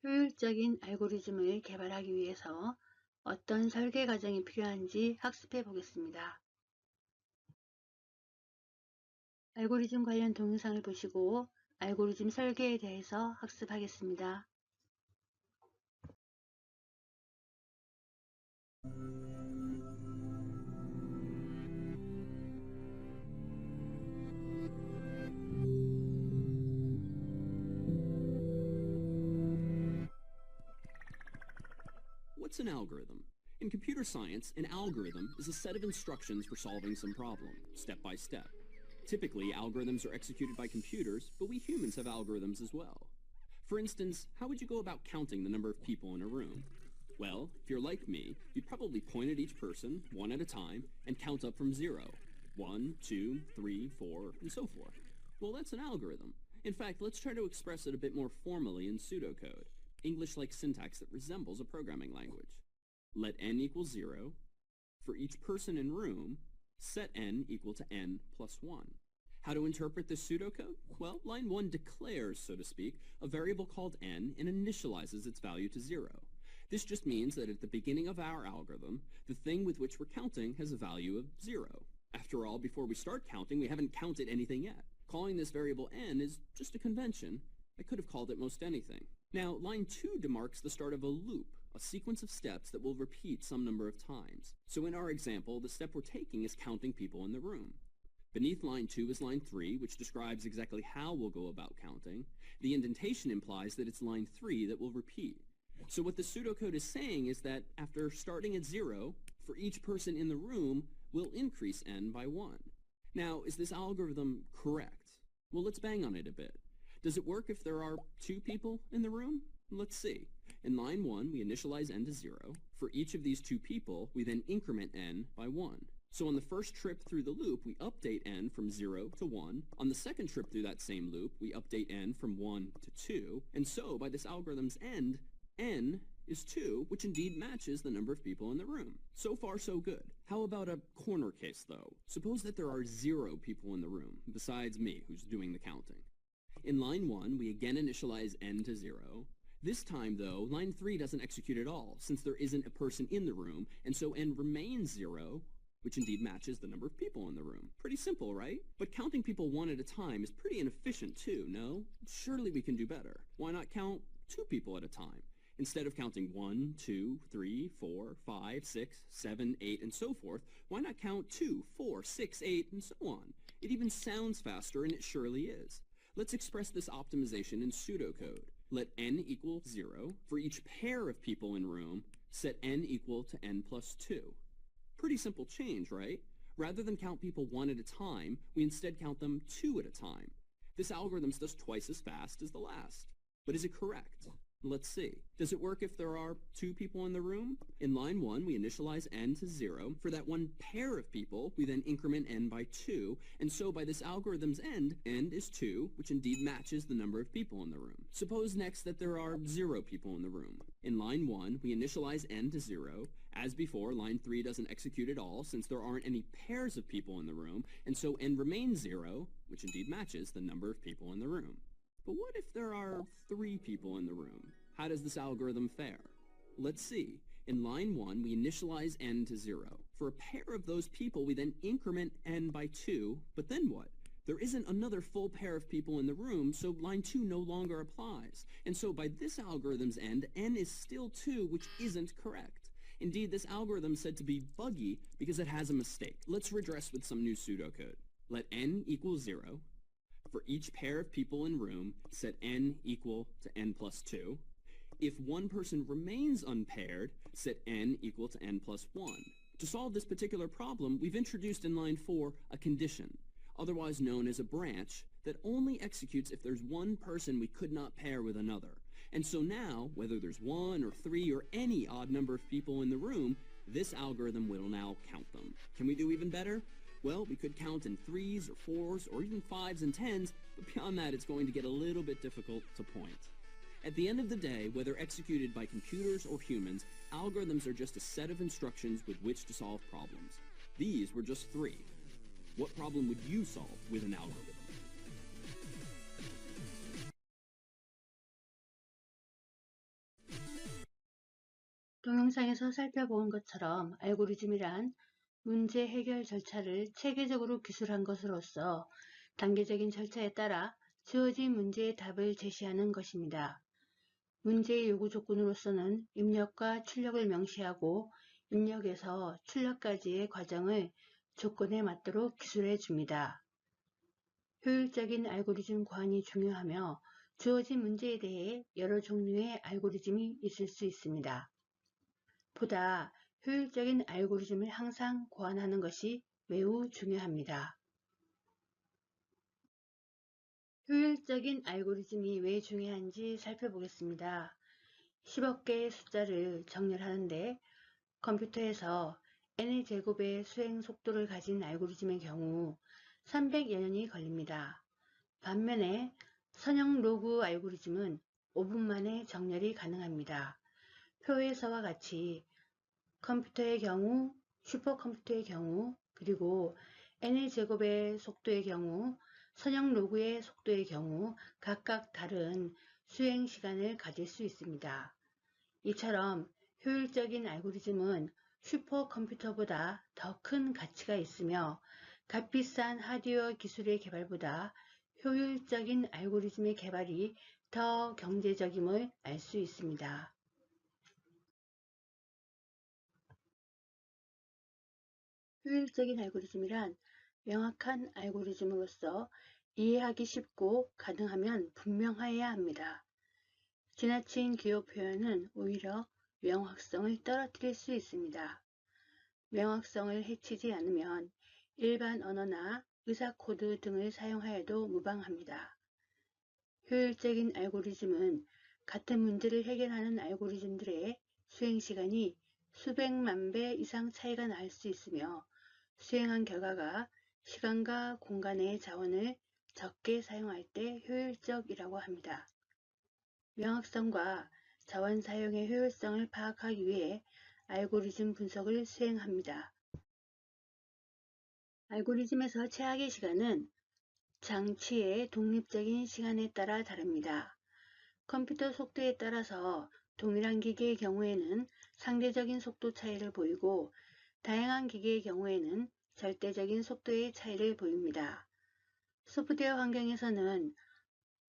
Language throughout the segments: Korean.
효율적인 알고리즘을 개발하기 위해서 어떤 설계 과정이 필요한지 학습해 보겠습니다. 알고리즘 관련 동영상을 보시고 알고리즘 설계에 대해서 학습하겠습니다. What's an algorithm? In computer science, an algorithm is a set of instructions for solving some problem, step by step. Typically, algorithms are executed by computers, but we humans have algorithms as well. For instance, how would you go about counting the number of people in a room? Well, if you're like me, you'd probably point at each person, one at a time, and count up from 0. 1, 2, 3, 4, and so forth. Well, that's an algorithm. In fact, let's try to express it a bit more formally in pseudocode, English-like syntax that resembles a programming language. Let n equal 0. For each person in room, set n equal to n plus 1. How to interpret this pseudocode? Well, line 1 declares, so to speak, a variable called n and initializes its value to 0. This just means that at the beginning of our algorithm, the thing with which we're counting has a value of 0. After all, before we start counting, we haven't counted anything yet. Calling this variable n is just a convention. I could have called it most anything. Now, line 2 demarks the start of a loop, a sequence of steps that will repeat some number of times. So in our example, the step we're taking is counting people in the room. Beneath line 2 is line 3, which describes exactly how we'll go about counting. The indentation implies that it's line 3 that will repeat. So what the pseudocode is saying is that after starting at 0, for each person in the room, we'll increase n by 1. Now, is this algorithm correct? Well, let's bang on it a bit. Does it work if there are 2 people in the room? Let's see. In line 1, we initialize n to 0. For each of these 2 people, we then increment n by 1. So on the first trip through the loop, we update n from 0 to 1. On the second trip through that same loop, we update n from 1 to 2. And so, by this algorithm's end, n is 2, which indeed matches the number of people in the room. So far, so good. How about a corner case, though? Suppose that there are 0 people in the room, besides me, who's doing the counting. In line 1, we again initialize n to 0. This time, though, line 3 doesn't execute at all, since there isn't a person in the room, and so n remains 0, which indeed matches the number of people in the room. Pretty simple, right? But counting people one at a time is pretty inefficient too, no? Surely we can do better. Why not count 2 people at a time? Instead of counting 1, 2, 3, 4, 5, 6, 7, 8, and so forth, why not count 2, 4, 6, 8, and so on? It even sounds faster, and it surely is. Let's express this optimization in pseudocode. Let n equal 0. For each pair of people in room, set n equal to n plus 2. Pretty simple change, right? Rather than count people one at a time, we instead count them 2 at a time. This algorithm's just twice as fast as the last. But is it correct? Let's see. Does it work if there are 2 people in the room? In line 1, we initialize n to 0. For that one pair of people, we then increment n by 2. And so by this algorithm's end, n is 2, which indeed matches the number of people in the room. Suppose next that there are 0 people in the room. In line 1, we initialize n to 0. As before, line 3 doesn't execute at all, since there aren't any pairs of people in the room, and so n remains 0, which indeed matches the number of people in the room. But what if there are 3 people in the room? How does this algorithm fare? Let's see. In line 1, we initialize n to 0. For a pair of those people, we then increment n by 2, but then what? There isn't another full pair of people in the room, so line 2 no longer applies. And so by this algorithm's end, n is still 2, which isn't correct. Indeed, this algorithm is said to be buggy because it has a mistake. Let's redress with some new pseudocode. Let n equal 0. For each pair of people in room, set n equal to n plus 2. If one person remains unpaired, set n equal to n plus 1. To solve this particular problem, we've introduced in line 4 a condition, otherwise known as a branch, that only executes if there's one person we could not pair with another. And so now, whether there's 1 or 3 or any odd number of people in the room, this algorithm will now count them. Can we do even better? Well, we could count in 3s or 4s or even 5s and 10s, but beyond that it's going to get a little bit difficult to point. At the end of the day, whether executed by computers or humans, algorithms are just a set of instructions with which to solve problems. These were just 3. What problem would you solve with an algorithm? 동영상에서 살펴본 것처럼 알고리즘이란 문제 해결 절차를 체계적으로 기술한 것으로서 단계적인 절차에 따라 주어진 문제의 답을 제시하는 것입니다. 문제의 요구 조건으로서는 입력과 출력을 명시하고 입력에서 출력까지의 과정을 조건에 맞도록 기술해 줍니다. 효율적인 알고리즘 구현이 중요하며 주어진 문제에 대해 여러 종류의 알고리즘이 있을 수 있습니다. 보다 효율적인 알고리즘을 항상 고안하는 것이 매우 중요합니다. 효율적인 알고리즘이 왜 중요한지 살펴보겠습니다. 10억 개의 숫자를 정렬하는데 컴퓨터에서 n의 제곱의 수행 속도를 가진 알고리즘의 경우 300여 년이 걸립니다. 반면에 선형 로그 알고리즘은 5분 만에 정렬이 가능합니다. 표에서와 같이 컴퓨터의 경우, 슈퍼컴퓨터의 경우, 그리고 n의 제곱의 속도의 경우, 선형 로그의 속도의 경우 각각 다른 수행 시간을 가질 수 있습니다. 이처럼 효율적인 알고리즘은 슈퍼컴퓨터보다 더 큰 가치가 있으며 값비싼 하드웨어 기술의 개발보다 효율적인 알고리즘의 개발이 더 경제적임을 알 수 있습니다. 효율적인 알고리즘이란 명확한 알고리즘으로서 이해하기 쉽고 가능하면 분명해야 합니다. 지나친 기호 표현은 오히려 명확성을 떨어뜨릴 수 있습니다. 명확성을 해치지 않으면 일반 언어나 의사 코드 등을 사용하여도 무방합니다. 효율적인 알고리즘은 같은 문제를 해결하는 알고리즘들의 수행시간이 수백만 배 이상 차이가 날 수 있으며 수행한 결과가 시간과 공간의 자원을 적게 사용할 때 효율적이라고 합니다. 명확성과 자원 사용의 효율성을 파악하기 위해 알고리즘 분석을 수행합니다. 알고리즘에서 최악의 시간은 장치의 독립적인 시간에 따라 다릅니다. 컴퓨터 속도에 따라서 동일한 기계의 경우에는 상대적인 속도 차이를 보이고 다양한 기계의 경우에는 절대적인 속도의 차이를 보입니다. 소프트웨어 환경에서는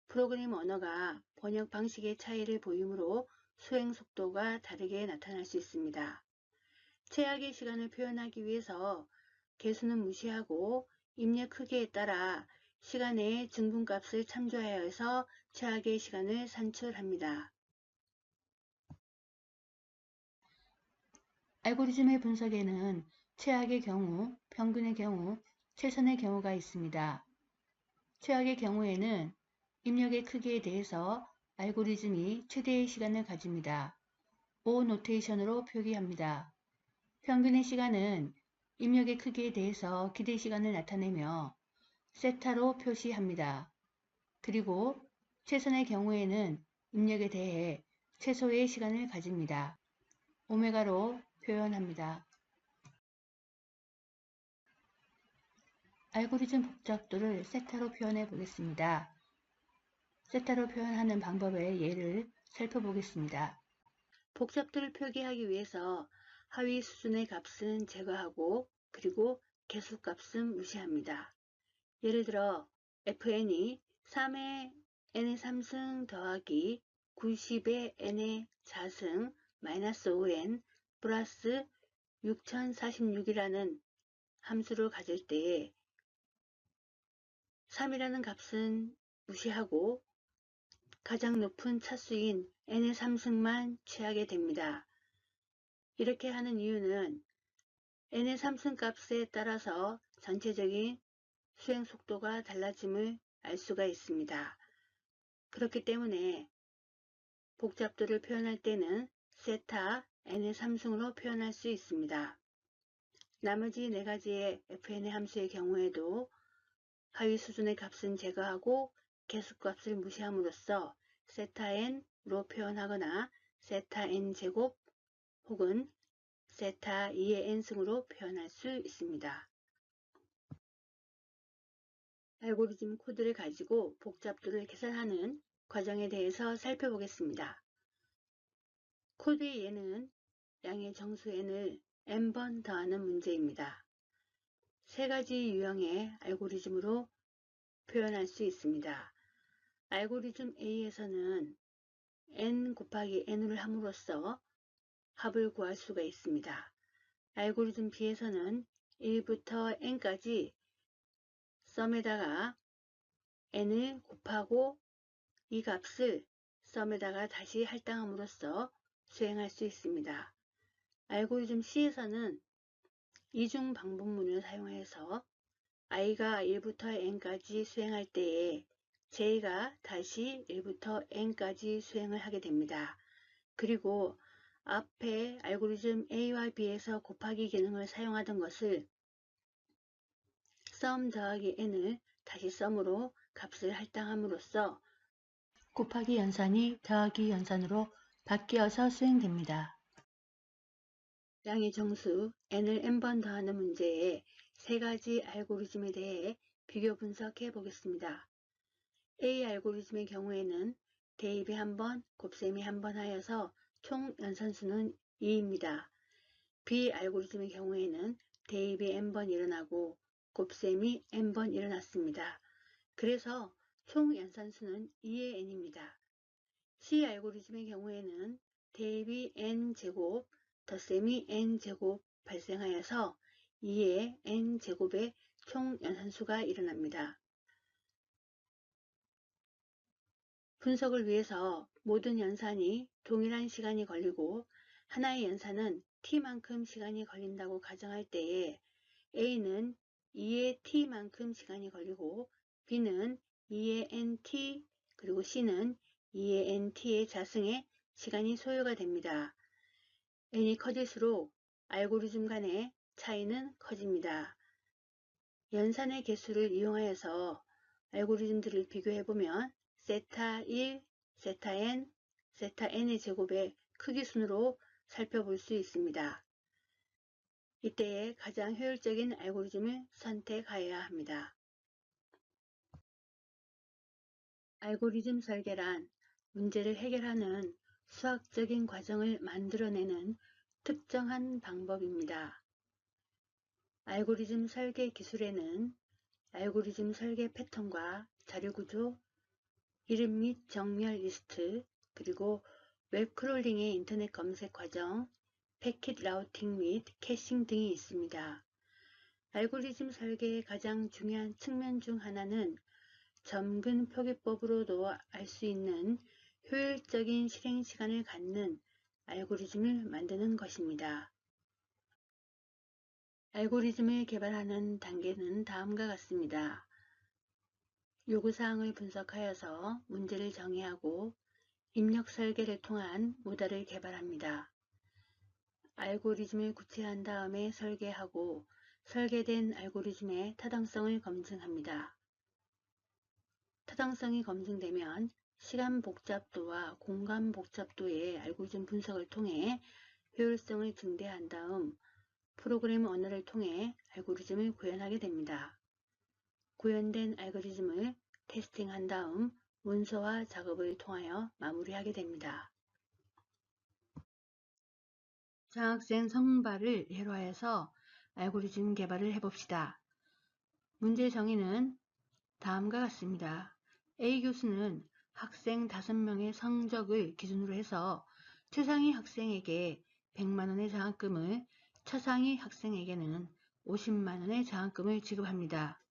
프로그램 언어가 번역 방식의 차이를 보이므로 수행 속도가 다르게 나타날 수 있습니다. 최악의 시간을 표현하기 위해서 개수는 무시하고 입력 크기에 따라 시간의 증분값을 참조하여서 최악의 시간을 산출합니다. 알고리즘의 분석에는 최악의 경우, 평균의 경우, 최선의 경우가 있습니다. 최악의 경우에는 입력의 크기에 대해서 알고리즘이 최대의 시간을 가집니다. O 노테이션으로 표기합니다. 평균의 시간은 입력의 크기에 대해서 기대 시간을 나타내며 세타로 표시합니다. 그리고 최선의 경우에는 입력에 대해 최소의 시간을 가집니다. 오메가로 표현합니다. 알고리즘 복잡도를 세타로 표현해 보겠습니다. 세타로 표현하는 방법의 예를 살펴보겠습니다. 복잡도를 표기하기 위해서 하위 수준의 값은 제거하고 그리고 개수값은 무시합니다. 예를 들어 fn이 3의 n의 3승 더하기 90의 n의 4승 마이너스 5n 플러스 6046이라는 함수를 가질 때에 3이라는 값은 무시하고 가장 높은 차수인 n의 3승만 취하게 됩니다. 이렇게 하는 이유는 n의 3승 값에 따라서 전체적인 수행 속도가 달라짐을 알 수가 있습니다. 그렇기 때문에 복잡도를 표현할 때는 세타 n의 3승으로 표현할 수 있습니다. 나머지 4가지의 fn의 함수의 경우에도 하위 수준의 값은 제거하고 개수값을 무시함으로써 세타 n으로 표현하거나 세타 n 제곱 혹은 세타 2의 n승으로 표현할 수 있습니다. 알고리즘 코드를 가지고 복잡도를 계산하는 과정에 대해서 살펴보겠습니다. 코드의 예는 양의 정수 n을 n번 더하는 문제입니다. 세 가지 유형의 알고리즘으로 표현할 수 있습니다. 알고리즘 A에서는 n 곱하기 n을 함으로써 합을 구할 수가 있습니다. 알고리즘 B에서는 1부터 n까지 썸에다가 n을 곱하고 이 값을 썸에다가 다시 할당함으로써 수행할 수 있습니다. 알고리즘 C에서는 이중 방법문을 사용해서 i가 1부터 n까지 수행할 때에 j가 다시 1부터 n까지 수행을 하게 됩니다. 그리고 앞에 알고리즘 A와 B에서 곱하기 기능을 사용하던 것을 썸 더하기 n을 다시 썸으로 값을 할당함으로써 곱하기 연산이 더하기 연산으로 바뀌어서 수행됩니다. 양의 정수 n을 n번 더하는 문제에 세 가지 알고리즘에 대해 비교 분석해 보겠습니다. A 알고리즘의 경우에는 대입이 한번, 곱셈이 한번 하여서 총 연산수는 2입니다. B 알고리즘의 경우에는 대입이 n번 일어나고 곱셈이 n번 일어났습니다. 그래서 총 연산수는 2의 n입니다. C 알고리즘의 경우에는 대입이 n제곱, 덧셈이 n제곱 발생하여서 2의 n제곱의 총 연산수가 일어납니다. 분석을 위해서 모든 연산이 동일한 시간이 걸리고 하나의 연산은 t만큼 시간이 걸린다고 가정할 때에 A는 2의 t만큼 시간이 걸리고 B는 2의 nt 그리고 C는 2의 nt의 자승의 시간이 소요가 됩니다. n이 커질수록 알고리즘 간의 차이는 커집니다. 연산의 개수를 이용하여서 알고리즘들을 비교해보면 세타 1, 세타 n, 세타 n의 제곱의 크기 순으로 살펴볼 수 있습니다. 이때에 가장 효율적인 알고리즘을 선택하여야 합니다. 알고리즘 설계란 문제를 해결하는 수학적인 과정을 만들어내는 특정한 방법입니다. 알고리즘 설계 기술에는 알고리즘 설계 패턴과 자료구조, 이름 및 정렬 리스트, 그리고 웹 크롤링의 인터넷 검색 과정, 패킷 라우팅 및 캐싱 등이 있습니다. 알고리즘 설계의 가장 중요한 측면 중 하나는 점근 표기법으로도 알 수 있는 효율적인 실행 시간을 갖는 알고리즘을 만드는 것입니다. 알고리즘을 개발하는 단계는 다음과 같습니다. 요구사항을 분석하여서 문제를 정의하고 입력 설계를 통한 모델을 개발합니다. 알고리즘을 구체화한 다음에 설계하고 설계된 알고리즘의 타당성을 검증합니다. 타당성이 검증되면 시간 복잡도와 공간 복잡도의 알고리즘 분석을 통해 효율성을 증대한 다음 프로그램 언어를 통해 알고리즘을 구현하게 됩니다. 구현된 알고리즘을 테스팅한 다음 문서화 작업을 통하여 마무리하게 됩니다. 장학생 성발을 예로하여서 알고리즘 개발을 해봅시다. 문제 정의는 다음과 같습니다. A 교수는 학생 5명의 성적을 기준으로 해서 최상위 학생에게 100만원의 장학금을, 차상위 학생에게는 50만원의 장학금을 지급합니다.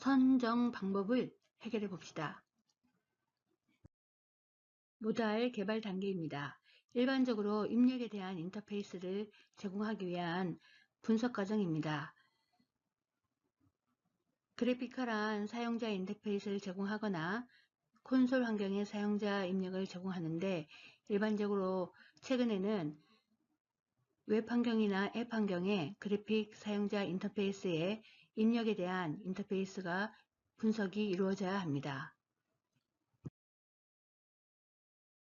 선정 방법을 해결해 봅시다. 모달 개발 단계입니다. 일반적으로 입력에 대한 인터페이스를 제공하기 위한 분석 과정입니다. 그래피컬한 사용자 인터페이스를 제공하거나 콘솔 환경의 사용자 입력을 제공하는데 일반적으로 최근에는 웹 환경이나 앱 환경의 그래픽 사용자 인터페이스의 입력에 대한 인터페이스가 분석이 이루어져야 합니다.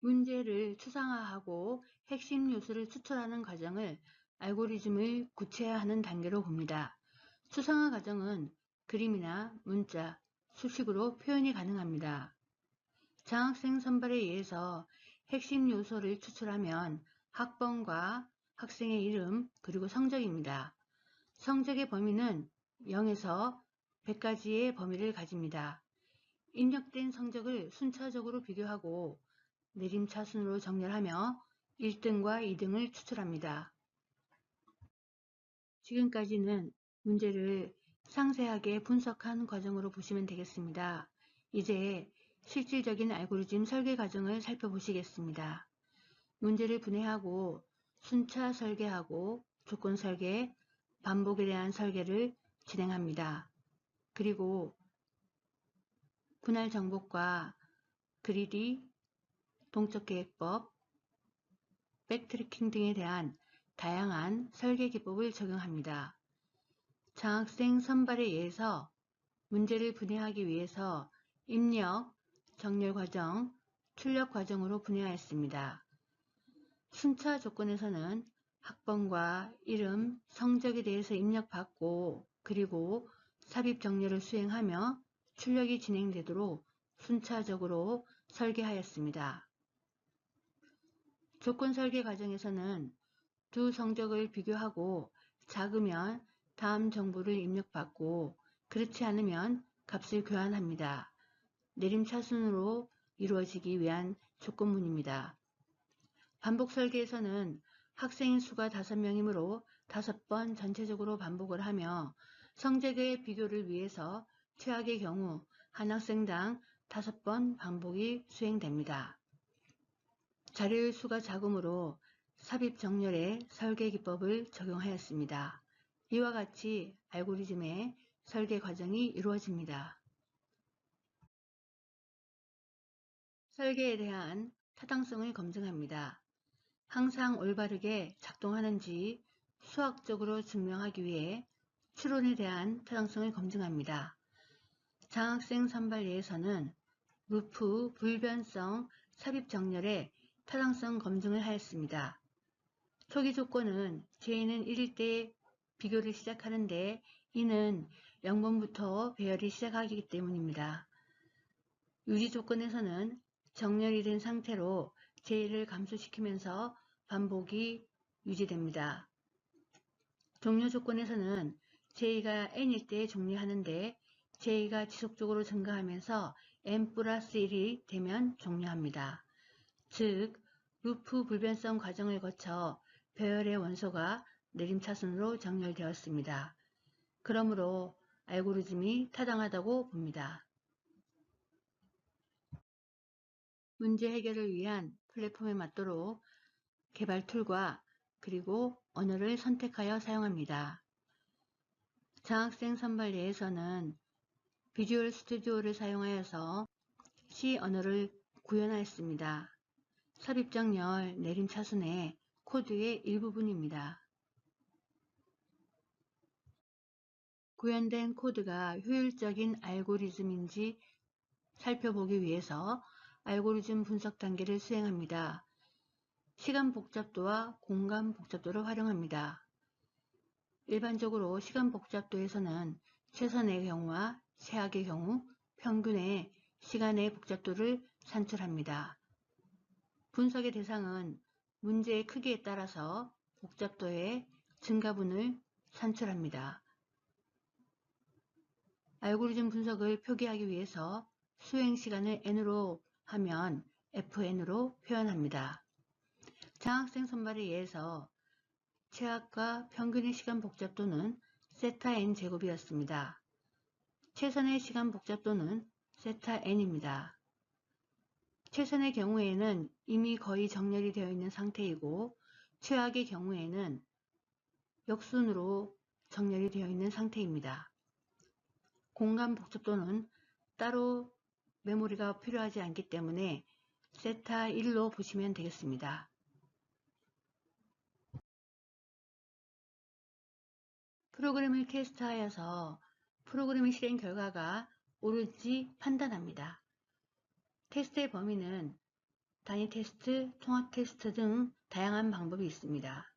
문제를 추상화하고 핵심 요소를 추출하는 과정을 알고리즘을 구체화하는 단계로 봅니다. 추상화 과정은 그림이나 문자, 수식으로 표현이 가능합니다. 장학생 선발에 의해서 핵심 요소를 추출하면 학번과 학생의 이름 그리고 성적입니다. 성적의 범위는 0에서 100까지의 범위를 가집니다. 입력된 성적을 순차적으로 비교하고 내림차순으로 정렬하며 1등과 2등을 추출합니다. 지금까지는 문제를 상세하게 분석한 과정으로 보시면 되겠습니다. 이제 실질적인 알고리즘 설계 과정을 살펴보시겠습니다. 문제를 분해하고 순차 설계하고 조건 설계, 반복에 대한 설계를 진행합니다. 그리고 분할 정복과 그리디, 동적 계획법, 백트래킹 등에 대한 다양한 설계 기법을 적용합니다. 장학생 선발에 의해서 문제를 분해하기 위해서 입력, 정렬 과정, 출력 과정으로 분해하였습니다. 순차 조건에서는 학번과 이름, 성적에 대해서 입력받고 그리고 삽입 정렬을 수행하며 출력이 진행되도록 순차적으로 설계하였습니다. 조건 설계 과정에서는 두 성적을 비교하고 작으면 다음 정보를 입력받고 그렇지 않으면 값을 교환합니다. 내림차순으로 이루어지기 위한 조건문입니다. 반복 설계에서는 학생의 수가 5명이므로 5번 전체적으로 반복을 하며 성적의 비교를 위해서 최악의 경우 한 학생당 5번 반복이 수행됩니다. 자료의 수가 작으므로 삽입 정렬의 설계 기법을 적용하였습니다. 이와 같이 알고리즘의 설계 과정이 이루어집니다. 설계에 대한 타당성을 검증합니다. 항상 올바르게 작동하는지 수학적으로 증명하기 위해 추론에 대한 타당성을 검증합니다. 장학생 선발예에서는 루프, 불변성, 삽입 정렬의 타당성 검증을 하였습니다. 초기 조건은 J는 1일 때 비교를 시작하는데 이는 0번부터 배열이 시작하기 때문입니다. 유지 조건에서는 정렬이 된 상태로 J를 감소시키면서 반복이 유지됩니다. 종료 조건에서는 J가 n일 때 종료하는데 J가 지속적으로 증가하면서 n 플러스 1이 되면 종료합니다. 즉, 루프 불변성 과정을 거쳐 배열의 원소가 내림차순으로 정렬되었습니다. 그러므로 알고리즘이 타당하다고 봅니다. 문제 해결을 위한 플랫폼에 맞도록 개발 툴과 그리고 언어를 선택하여 사용합니다. 장학생 선발예에서는 비주얼 스튜디오를 사용하여서 C 언어를 구현하였습니다. 삽입정렬, 내림차순의 코드의 일부분입니다. 구현된 코드가 효율적인 알고리즘인지 살펴보기 위해서 알고리즘 분석 단계를 수행합니다. 시간 복잡도와 공간 복잡도를 활용합니다. 일반적으로 시간 복잡도에서는 최선의 경우와 최악의 경우, 평균의 시간의 복잡도를 산출합니다. 분석의 대상은 문제의 크기에 따라서 복잡도의 증가분을 산출합니다. 알고리즘 분석을 표기하기 위해서 수행시간을 n으로 하면 fn으로 표현합니다. 장학생 선발에 의해서 최악과 평균의 시간 복잡도는 세타 n 제곱이었습니다. 최선의 시간 복잡도는 세타 n입니다. 최선의 경우에는 이미 거의 정렬이 되어 있는 상태이고 최악의 경우에는 역순으로 정렬이 되어 있는 상태입니다. 공간 복잡도는 따로 메모리가 필요하지 않기 때문에 세타 1로 보시면 되겠습니다. 프로그램을 테스트하여서 프로그램의 실행 결과가 옳을지 판단합니다. 테스트의 범위는 단위 테스트, 통합 테스트 등 다양한 방법이 있습니다.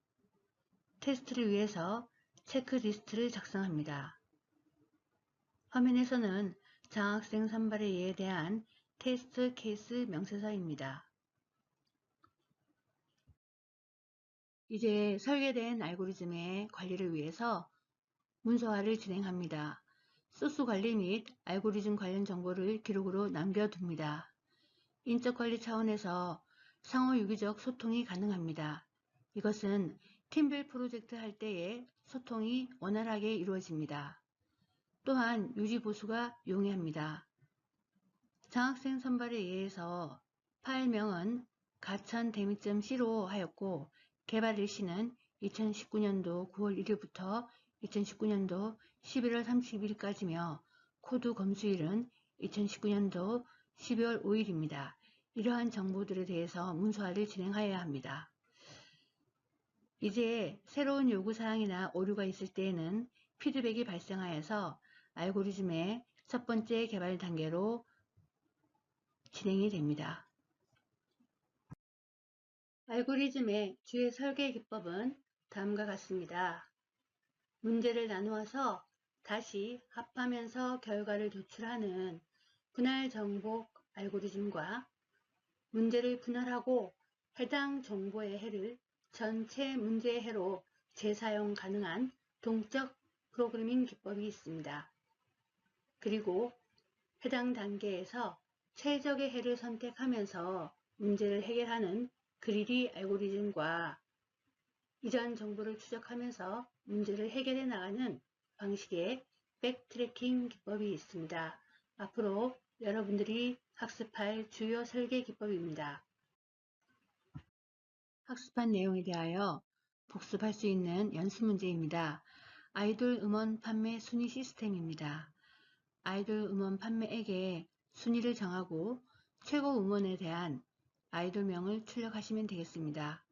테스트를 위해서 체크리스트를 작성합니다. 화면에서는 장학생 선발의 예에 대한 테스트 케이스 명세서입니다. 이제 설계된 알고리즘의 관리를 위해서 문서화를 진행합니다. 소스 관리 및 알고리즘 관련 정보를 기록으로 남겨둡니다. 인적 관리 차원에서 상호 유기적 소통이 가능합니다. 이것은 팀별 프로젝트 할 때의 소통이 원활하게 이루어집니다. 또한 유지 보수가 용이합니다. 장학생 선발에 의해서 파일명은 가천 데미.c로 하였고 개발 일시는 2019년도 9월 1일부터 2019년도 11월 30일까지며 코드 검수일은 2019년도 12월 5일입니다. 이러한 정보들에 대해서 문서화를 진행하여야 합니다. 이제 새로운 요구사항이나 오류가 있을 때에는 피드백이 발생하여서 알고리즘의 첫 번째 개발 단계로 진행이 됩니다. 알고리즘의 주요 설계 기법은 다음과 같습니다. 문제를 나누어서 다시 합하면서 결과를 도출하는 분할 정복 알고리즘과 문제를 분할하고 해당 정보의 해를 전체 문제의 해로 재사용 가능한 동적 프로그래밍 기법이 있습니다. 그리고 해당 단계에서 최적의 해를 선택하면서 문제를 해결하는 그리디 알고리즘과 이전 정보를 추적하면서 문제를 해결해 나가는 방식의 백트래킹 기법이 있습니다. 앞으로 여러분들이 학습할 주요 설계 기법입니다. 학습한 내용에 대하여 복습할 수 있는 연습 문제입니다. 아이돌 음원 판매 순위 시스템입니다. 아이돌 음원 판매액의 순위를 정하고 최고 음원에 대한 아이돌명을 출력하시면 되겠습니다.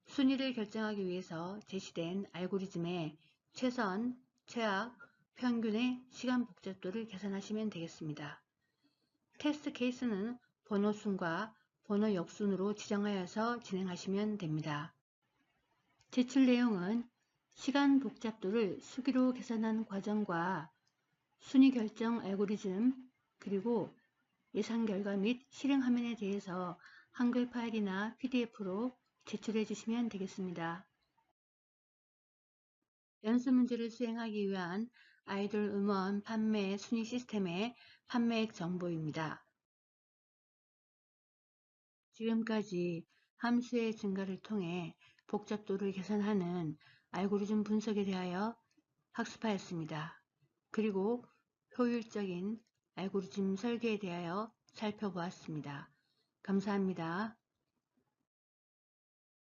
순위를 결정하기 위해서 제시된 알고리즘의 최선, 최악, 평균의 시간 복잡도를 계산하시면 되겠습니다. 테스트 케이스는 번호순과 번호 역순으로 지정하여서 진행하시면 됩니다. 제출 내용은 시간 복잡도를 수기로 계산한 과정과 순위 결정 알고리즘, 그리고 예상 결과 및 실행 화면에 대해서 한글 파일이나 PDF로 제출해 주시면 되겠습니다. 연습 문제를 수행하기 위한 아이돌 음원 판매 순위 시스템의 판매액 정보입니다. 지금까지 함수의 증가를 통해 복잡도를 계산하는 알고리즘 분석에 대하여 학습하였습니다. 그리고 효율적인 알고리즘 설계에 대하여 살펴보았습니다. 감사합니다.